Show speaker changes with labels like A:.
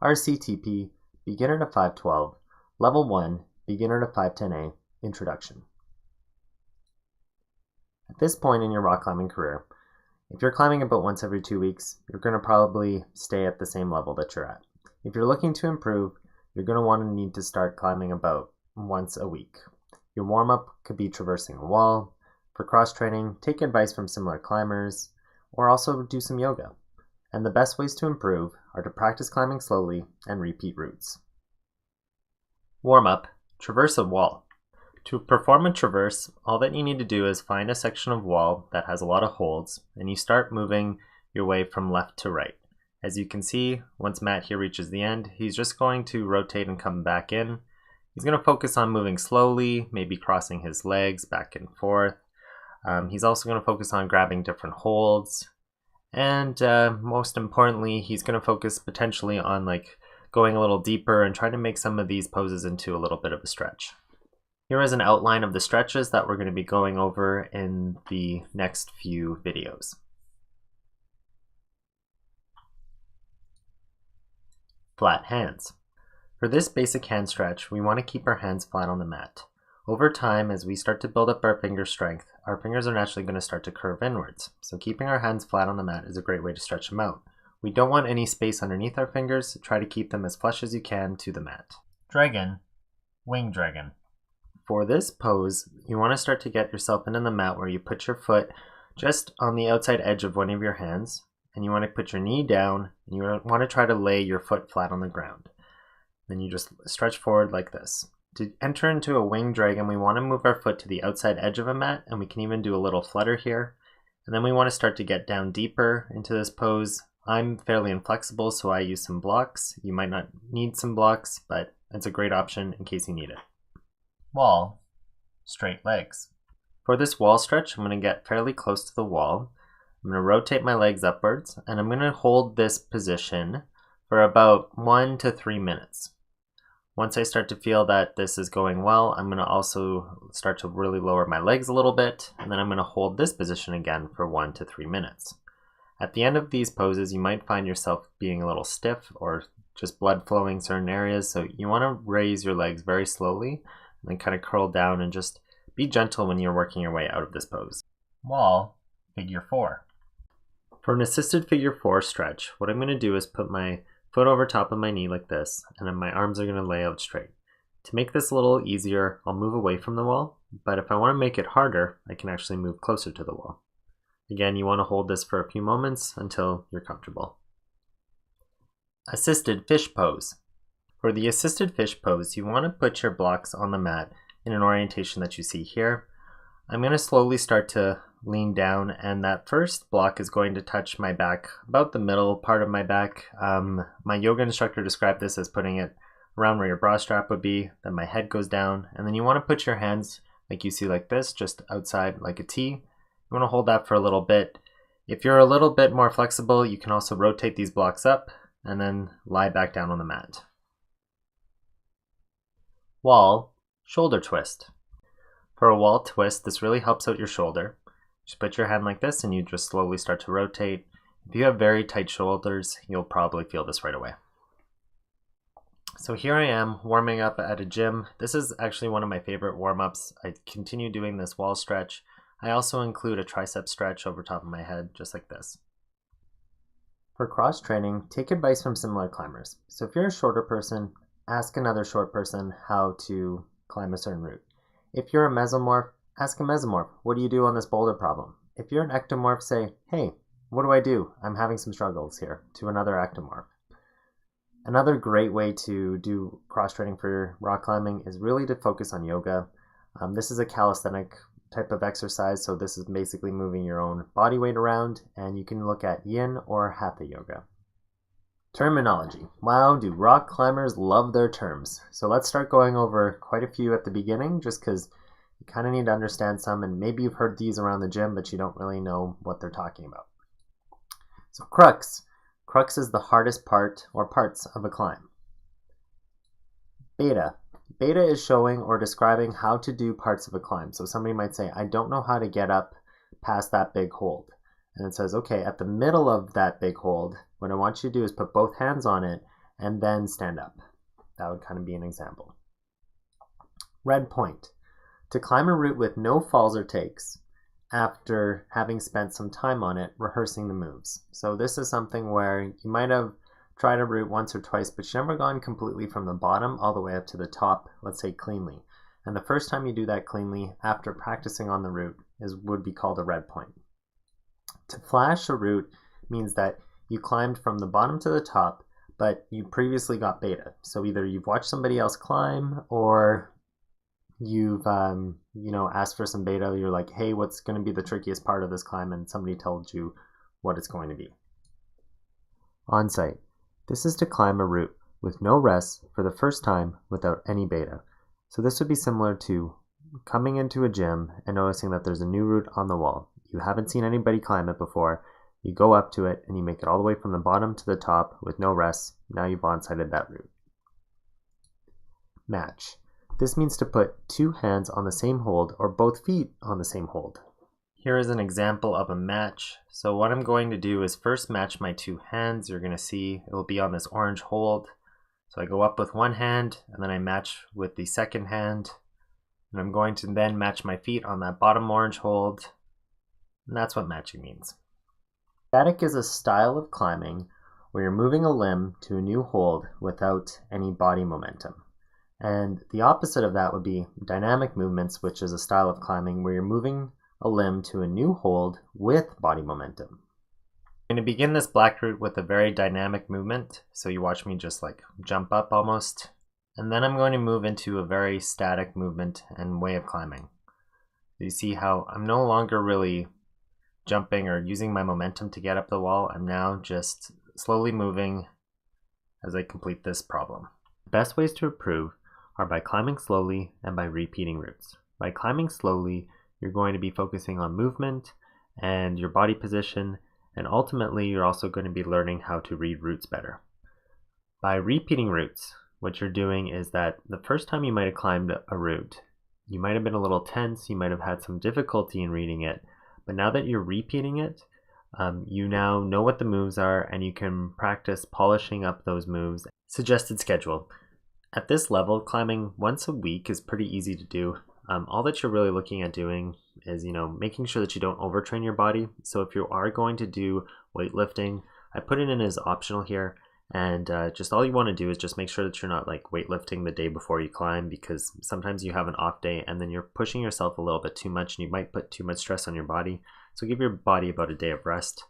A: RCTP, Beginner to 512, Level 1, Beginner to 510A, Introduction. At this point in your rock climbing career, if you're climbing about once every 2 weeks, you're going to probably stay at the same level that you're at. If you're looking to improve, you're going to want to need to start climbing about once a week. Your warm-up could be traversing a wall. For cross-training, take advice from similar climbers, or also do some yoga. And the best ways to improve are to practice climbing slowly and repeat routes. Warm-up, traverse a wall. To perform a traverse, all that you need to do is find a section of wall that has a lot of holds, and you start moving your way from left to right. As you can see, once Matt here reaches the end, he's just going to rotate and come back in. He's going to focus on moving slowly, maybe crossing his legs back and forth. He's also going to focus on grabbing different holds. And most importantly, he's going to focus potentially on going a little deeper and trying to make some of these poses into a little bit of a stretch. Here is an outline of the stretches that we're going to be going over in the next few videos. Flat hands. For this basic hand stretch, we want to keep our hands flat on the mat. Over time, as we start to build up our finger strength, our fingers are naturally going to start to curve inwards. So keeping our hands flat on the mat is a great way to stretch them out. We don't want any space underneath our fingers, so try to keep them as flush as you can to the mat. Dragon, wing dragon. For this pose, you want to start to get yourself into the mat where you put your foot just on the outside edge of one of your hands, and you want to put your knee down, and you want to try to lay your foot flat on the ground. Then you just stretch forward like this. To enter into a wing dragon, we want to move our foot to the outside edge of a mat, and we can even do a little flutter here. And then we want to start to get down deeper into this pose. I'm fairly inflexible, so I use some blocks. You might not need some blocks, but it's a great option in case you need it. Wall, straight legs. For this wall stretch, I'm going to get fairly close to the wall. I'm going to rotate my legs upwards, and I'm going to hold this position for about 1 to 3 minutes. Once I start to feel that this is going well, I'm going to also start to really lower my legs a little bit, and then I'm going to hold this position again for 1 to 3 minutes. At the end of these poses, you might find yourself being a little stiff or just blood flowing certain areas, so you want to raise your legs very slowly and then kind of curl down and just be gentle when you're working your way out of this pose. Wall, figure 4. For an assisted figure 4 stretch, what I'm going to do is put my foot over top of my knee like this, and then my arms are going to lay out straight. To make this a little easier, I'll move away from the wall, but if I want to make it harder, I can actually move closer to the wall. Again, you want to hold this for a few moments until you're comfortable. Assisted fish pose. For the assisted fish pose, you want to put your blocks on the mat in an orientation that you see here. I'm going to slowly start to lean down, and that first block is going to touch my back, about the middle part of my back. My yoga instructor described this as putting it around where your bra strap would be, then my head goes down, and then you want to put your hands like you see like this, just outside like a T. You want to hold that for a little bit. If you're a little bit more flexible, you can also rotate these blocks up and then lie back down on the mat. Wall, shoulder twist. For a wall twist, this really helps out your shoulder. Just put your hand like this and you just slowly start to rotate. If you have very tight shoulders, you'll probably feel this right away. So here I am warming up at a gym. This is actually one of my favorite warm-ups. I continue doing this wall stretch. I also include a tricep stretch over top of my head, just like this. For cross training, take advice from similar climbers. So if you're a shorter person, ask another short person how to climb a certain route. If you're a mesomorph, ask a mesomorph, what do you do on this boulder problem? If you're an ectomorph, say, hey, what do I do? I'm having some struggles here, to another ectomorph. Another great way to do cross-training for rock climbing is really to focus on yoga. This is a calisthenic type of exercise, so this is basically moving your own body weight around, and you can look at yin or hatha yoga. Terminology. Wow, do rock climbers love their terms. So let's start going over quite a few at the beginning, just because you kind of need to understand some, and maybe you've heard these around the gym, but you don't really know what they're talking about. So crux. Crux is the hardest part or parts of a climb. Beta. Beta is showing or describing how to do parts of a climb. So somebody might say, I don't know how to get up past that big hold. And it says, okay, at the middle of that big hold, what I want you to do is put both hands on it and then stand up. That would kind of be an example. Red point. To climb a route with no falls or takes after having spent some time on it rehearsing the moves. So this is something where you might have tried a route once or twice, but you've never gone completely from the bottom all the way up to the top, let's say cleanly. And the first time you do that cleanly after practicing on the route would be called a red point. To flash a route means that you climbed from the bottom to the top, but you previously got beta. So either you've watched somebody else climb, or you've asked for some beta. You're like, hey, what's going to be the trickiest part of this climb? And somebody told you what it's going to be. On-site. This is to climb a route with no rest for the first time without any beta. So this would be similar to coming into a gym and noticing that there's a new route on the wall. You haven't seen anybody climb it before. You go up to it and you make it all the way from the bottom to the top with no rest. Now you've on-sited that route. Match. This means to put two hands on the same hold or both feet on the same hold. Here is an example of a match. So what I'm going to do is first match my two hands. You're going to see it will be on this orange hold. So I go up with one hand and then I match with the second hand. And I'm going to then match my feet on that bottom orange hold. And that's what matching means. Static is a style of climbing where you're moving a limb to a new hold without any body momentum. And the opposite of that would be dynamic movements, which is a style of climbing where you're moving a limb to a new hold with body momentum. I'm going to begin this black route with a very dynamic movement. So you watch me just like jump up almost. And then I'm going to move into a very static movement and way of climbing. You see how I'm no longer really jumping or using my momentum to get up the wall. I'm now just slowly moving as I complete this problem. The best ways to improve are by climbing slowly and by repeating routes. By climbing slowly, you're going to be focusing on movement and your body position, and ultimately you're also going to be learning how to read routes better. By repeating routes, what you're doing is that the first time you might have climbed a route, you might have been a little tense, you might have had some difficulty in reading it, but now that you're repeating it, you now know what the moves are and you can practice polishing up those moves. Suggested schedule. At this level, climbing once a week is pretty easy to do. All that you're really looking at doing is, making sure that you don't overtrain your body. So if you are going to do weightlifting, I put it in as optional here. And just all you want to do is just make sure that you're not like weightlifting the day before you climb, because sometimes you have an off day and then you're pushing yourself a little bit too much and you might put too much stress on your body. So give your body about a day of rest.